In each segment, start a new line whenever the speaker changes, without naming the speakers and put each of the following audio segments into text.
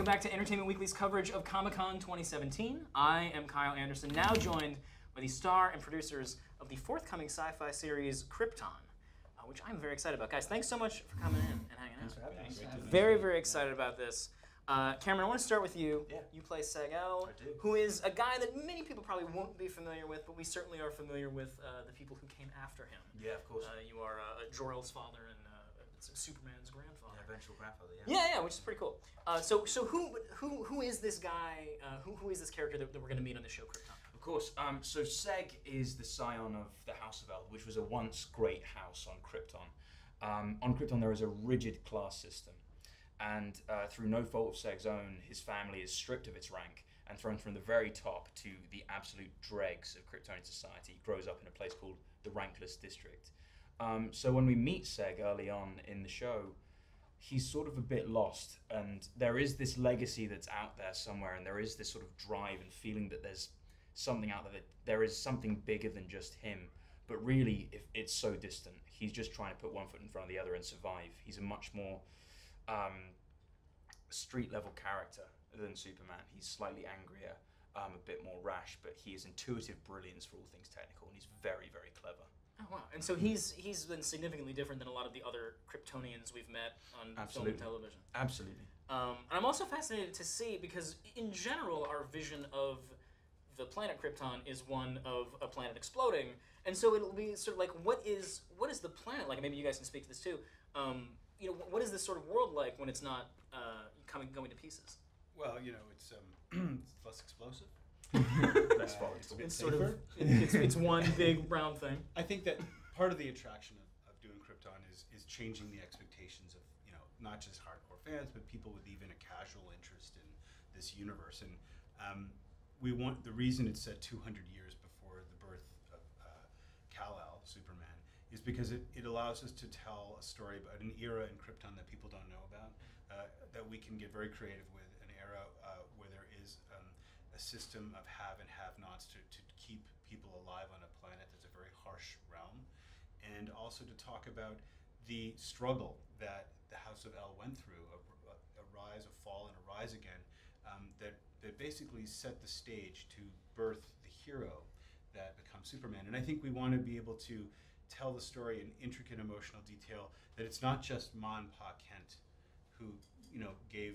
back to Entertainment Weekly's coverage of Comic-Con 2017. I am Kyle Anderson, now joined by the star and producers of the forthcoming sci-fi series Krypton, which I'm very excited about. Guys, thanks so much for coming in and hanging out.
Thanks for having us.
Very excited about this. Cameron, I want to start with you.
Yeah.
You play Seg-El,
I do.
who is a guy that many people probably won't be familiar with, but we certainly are familiar with the people who came after him.
Yeah, of course.
You are Jor-El's father and Superman's grandfather.
Yeah, eventual grandfather, yeah.
Yeah, which is pretty cool. So who is this guy? Who is this character that we're going to meet on the show, Krypton?
Of course. So Seg is the scion of the House of El, which was a once great house on Krypton. On Krypton, there is a rigid class system, and through no fault of Seg's own, his family is stripped of its rank and thrown from the very top to the absolute dregs of Kryptonian society. He grows up in a place called the Rankless District. So when we meet Seg early on in the show, he's sort of a bit lost, and there is this legacy that's out there somewhere, and there is this sort of drive and feeling that there's something out there, that there is something bigger than just him. But really, if it's so distant, he's just trying to put one foot in front of the other and survive. He's a much more street-level character than Superman. He's slightly angrier, a bit more rash, but he is intuitive brilliance for all things technical, and he's very clever.
Oh wow! And so he's been significantly different than a lot of the other Kryptonians we've met on film and television.
Absolutely.
And I'm also fascinated to see, because in general our vision of the planet Krypton is one of a planet exploding, and so it'll be sort of like, what is the planet like? Maybe you guys can speak to this too. What is this sort of world like when it's not going to pieces?
Well, it's less explosive.
Less volatile.
It's sort of it's one big round thing.
I think that part of the attraction of doing Krypton is changing the expectations of not just hardcore fans, but people with even a casual interest in this universe. And the reason it's set 200 years before the birth of Kal-El, Superman, is because it allows us to tell a story about an era in Krypton that people don't know about, that we can get very creative with, an era where there is a system of have and have-nots to keep people alive on a planet that's a very harsh realm, and also to talk about the struggle that the House of El went through, a rise, a fall, and a rise again, that basically set the stage to birth the hero that becomes Superman. And I think we want to be able to tell the story in intricate emotional detail, that it's not just Ma and Pa Kent who gave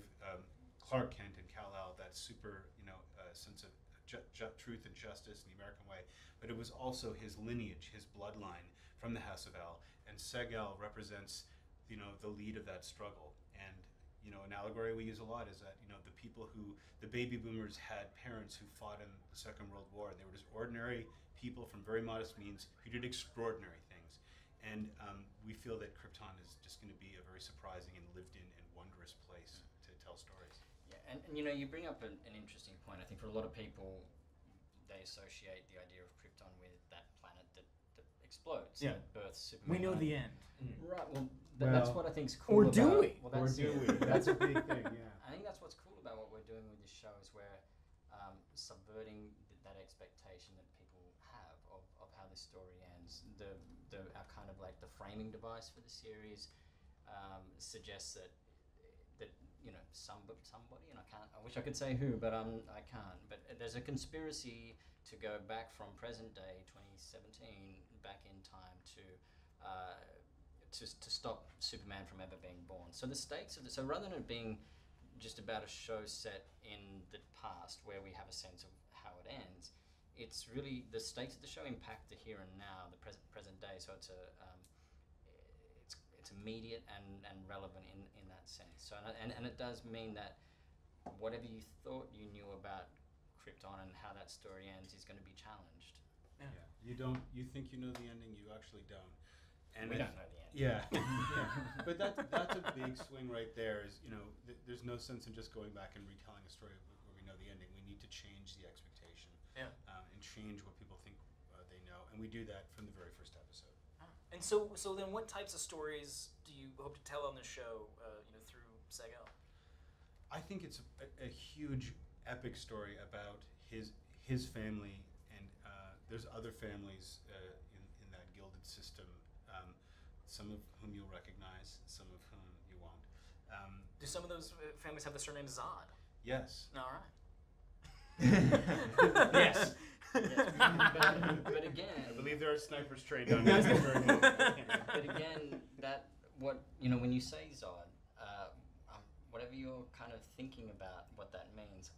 Clark Kent and Kal-El that super sense of truth and justice in the American way, but it was also his lineage, his bloodline from the House of El, and Seg-El represents the lead of that struggle. And an allegory we use a lot is that the baby boomers had parents who fought in the Second World War, and they were just ordinary people from very modest means who did extraordinary things. And we feel that Krypton is just going to be a very surprising and lived-in and wondrous place to tell stories.
And you bring up an interesting point. I think for a lot of people, they associate the idea of Krypton with that planet that explodes, that births Superman.
We know the end.
Right. Well, that's what I think is cool.
Or do we?
Well,
Or do we? That's a big thing. Yeah.
I think that's what's cool about what we're doing with this show, is we're subverting that expectation that people have of how this story ends. Our kind of like the framing device for the series suggests that somebody, and I wish I could say who, but I can't. But there's a conspiracy to go back from present day 2017 back in time to stop Superman from ever being born. So the stakes of so rather than it being just about a show set in the past where we have a sense of how it ends, it's really the stakes of the show impact the here and now, the present day. So it's immediate and relevant in that sense. So and it does mean that whatever you thought you knew about Krypton and how that story ends is going to be challenged.
Yeah. You think you know the ending, you actually don't. And
we don't know the ending.
Yeah. But that's a big swing right there. Is there's no sense in just going back and retelling a story where we know the ending. We need to change the expectation, and change what people think they know, and we do that from the very first episode.
And so then, what types of stories do you hope to tell on this show, through Seg-El?
I think it's a huge, epic story about his family, and there's other families in that gilded system. Some of whom you'll recognize, some of whom you won't.
Do some of those families have the surname Zod?
Yes.
All right.
Yes.
But again,
I believe there are snipers trained on this very moment.
but again, that when you say Zod, whatever you're kind of thinking about what that means,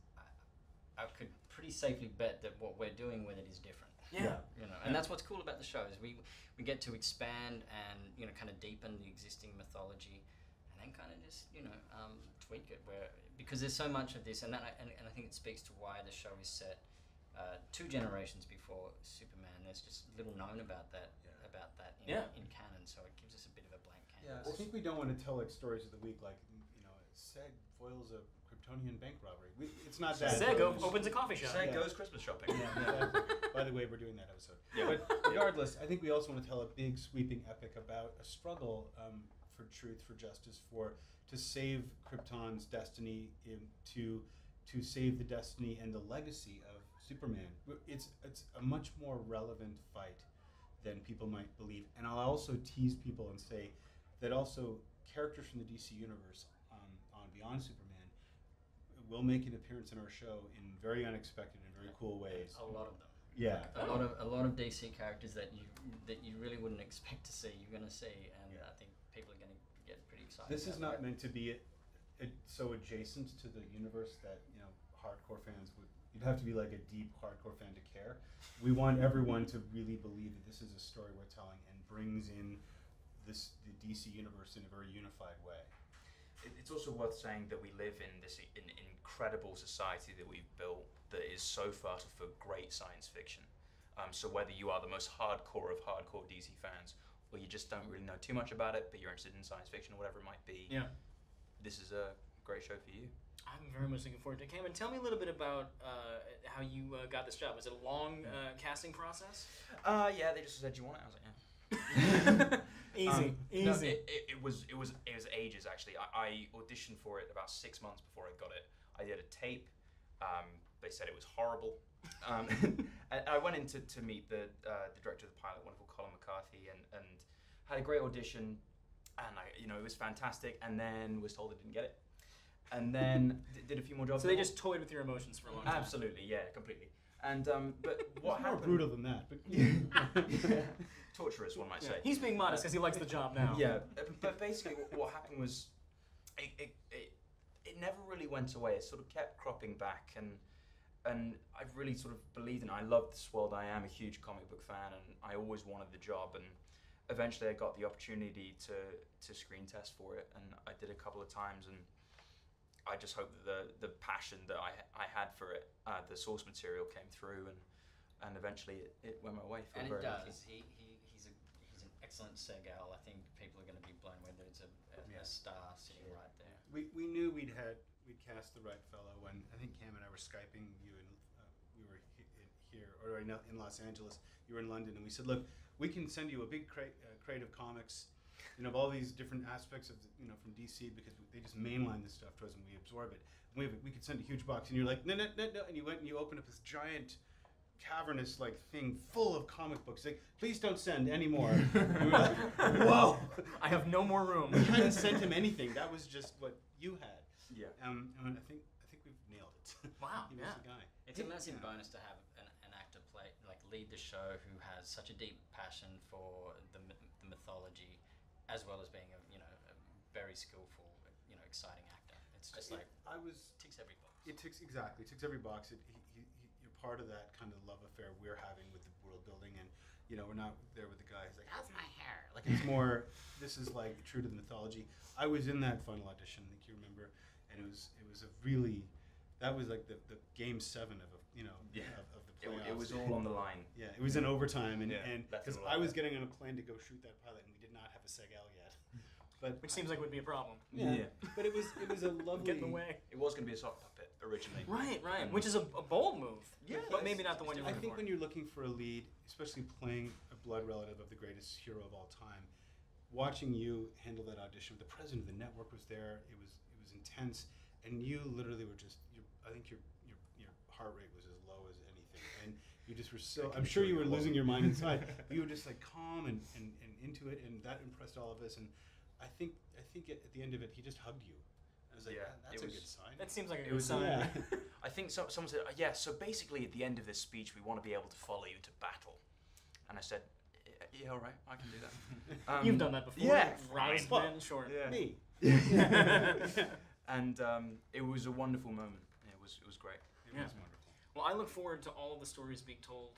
I could pretty safely bet that what we're doing with it is different.
Yeah.
And that's what's cool about the show is we get to expand and kind of deepen the existing mythology, and then kind of just tweak it because there's so much of this, and I think it speaks to why the show is set 2 generations before Superman. There's just little known about that in canon, so it gives us a bit of a blank canvas.
Yeah, I think we don't want to tell like stories of the week, like Seg foils a Kryptonian bank robbery. It's not that.
Seg opens a coffee shop.
Seg goes Christmas shopping.
Yeah. By the way, we're doing that episode.
Yeah.
But regardless, I think we also want to tell a big sweeping epic about a struggle for truth, for justice, to save Krypton's destiny, to save the destiny and the legacy of Superman. It's a much more relevant fight than people might believe. And I'll also tease people and say that also characters from the DC universe on Beyond Superman will make an appearance in our show in very unexpected and very cool ways.
A lot of them.
Yeah.
A lot of DC characters that you really wouldn't expect to see, you're going to see, and I think people are going to get pretty excited.
This is not meant to be so adjacent to the universe that hardcore fans would. You'd have to be like a deep hardcore fan to care. We want everyone to really believe that this is a story we're telling and brings in the DC universe in a very unified way.
It's also worth saying that we live in this incredible society that we've built that is so fertile for great science fiction. So whether you are the most hardcore of hardcore DC fans, or you just don't really know too much about it, but you're interested in science fiction or whatever it might be, this is a great show for you.
I'm very much looking forward to it. Cameron, tell me a little bit about how you got this job. Was it a long casting process?
Yeah, they just said, "Do you want it?" I was like, "Yeah."
Easy.
No, it was ages actually. I auditioned for it about 6 months before I got it. I did a tape. They said it was horrible. I went in to meet the director of the pilot, wonderful Colin McCarthy, and had a great audition, and it was fantastic. And then was told I didn't get it, and then did a few more jobs.
So they just toyed with your emotions for a long time.
Absolutely, yeah, completely. And but what
It's more
happened?
brutal than that, but
Torturous, one might say.
He's being modest because he likes the job now.
Yeah, but basically what happened was it never really went away. It sort of kept cropping back, and I've really sort of believed in it. I love this world. I am a huge comic book fan, and I always wanted the job. And eventually I got the opportunity to screen test for it, and I did a couple of times, and I just hope that the passion that I had for it, the source material came through, and eventually it went my way.
And it does. He's an excellent Segal. I think people are going to be blown away that it's a star sitting right there.
we knew we'd cast the right fellow when I think Cam and I were Skyping you, and we were here or in Los Angeles. You were in London, and we said, look, we can send you a big crate of comics, of all these different aspects of from DC, because they just mainline this stuff to us and we absorb it. We could send a huge box, and you're like, no, and you went and you opened up this giant cavernous thing full of comic books. Like, please don't send any more. And we were like, whoa!
I have no more room.
We hadn't sent him anything. That was just what you had.
Yeah.
And I think we've nailed it.
Wow.
He was the guy.
It's a massive bonus to have an actor lead the show who has such a deep passion for the mythology, as well as being a very skillful, exciting actor. It's just ticks every box.
It ticks every box. You're part of that kind of love affair we're having with the world building, and we're not there with the guy who's like, how's my hair? Like, it's more, this is true to the mythology. I was in that final audition, I think you remember, and it was a really, that was like the game 7 of of the playoffs.
It was all on the line.
Yeah, it was in overtime, and because
all
I was
right.
getting on a plane to go shoot that pilot, and we did not have a Segal yet. But
Which seems like would be a problem.
yeah. But it was a lovely.
Get in the way.
It was going to be a sock puppet originally.
Right. Which is a bold move.
Yeah,
But maybe not the one you're
I
looking
think
for.
when you're looking for a lead, especially playing a blood relative of the greatest hero of all time, watching you handle that audition, the president of the network was there. It was intense, and you literally were just. I think your heart rate was as low as anything, and you just were so. I'm sure you were losing your mind inside. But you were just calm and into it, and that impressed all of us. And I think at the end of it, he just hugged you, I was like,
Yeah,
that's
it
a
was-
good sign.
That seems like a
It
good
was-
sign.
Yeah.
I think someone said, yeah, so basically at the end of this speech, we want to be able to follow you to battle. And I said, yeah, all right, I can do that.
You've done that before.
Yeah,
Roused
fine.
men, sure.
Yeah.
Me.
And it was a wonderful moment. It was great.
It
Yeah.
was wonderful.
Well, I look forward to all of the stories being told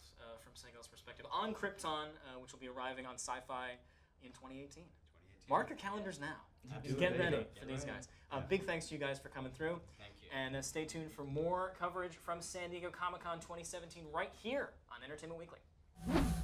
from Segal's perspective on Krypton, which will be arriving on Sci-Fi in 2018.
2018.
Mark your calendars now.
Absolutely.
Get ready
Get
for these
ready.
guys. Big thanks to you guys for coming through.
Thank you.
And stay tuned for more coverage from San Diego Comic-Con 2017 right here on Entertainment Weekly.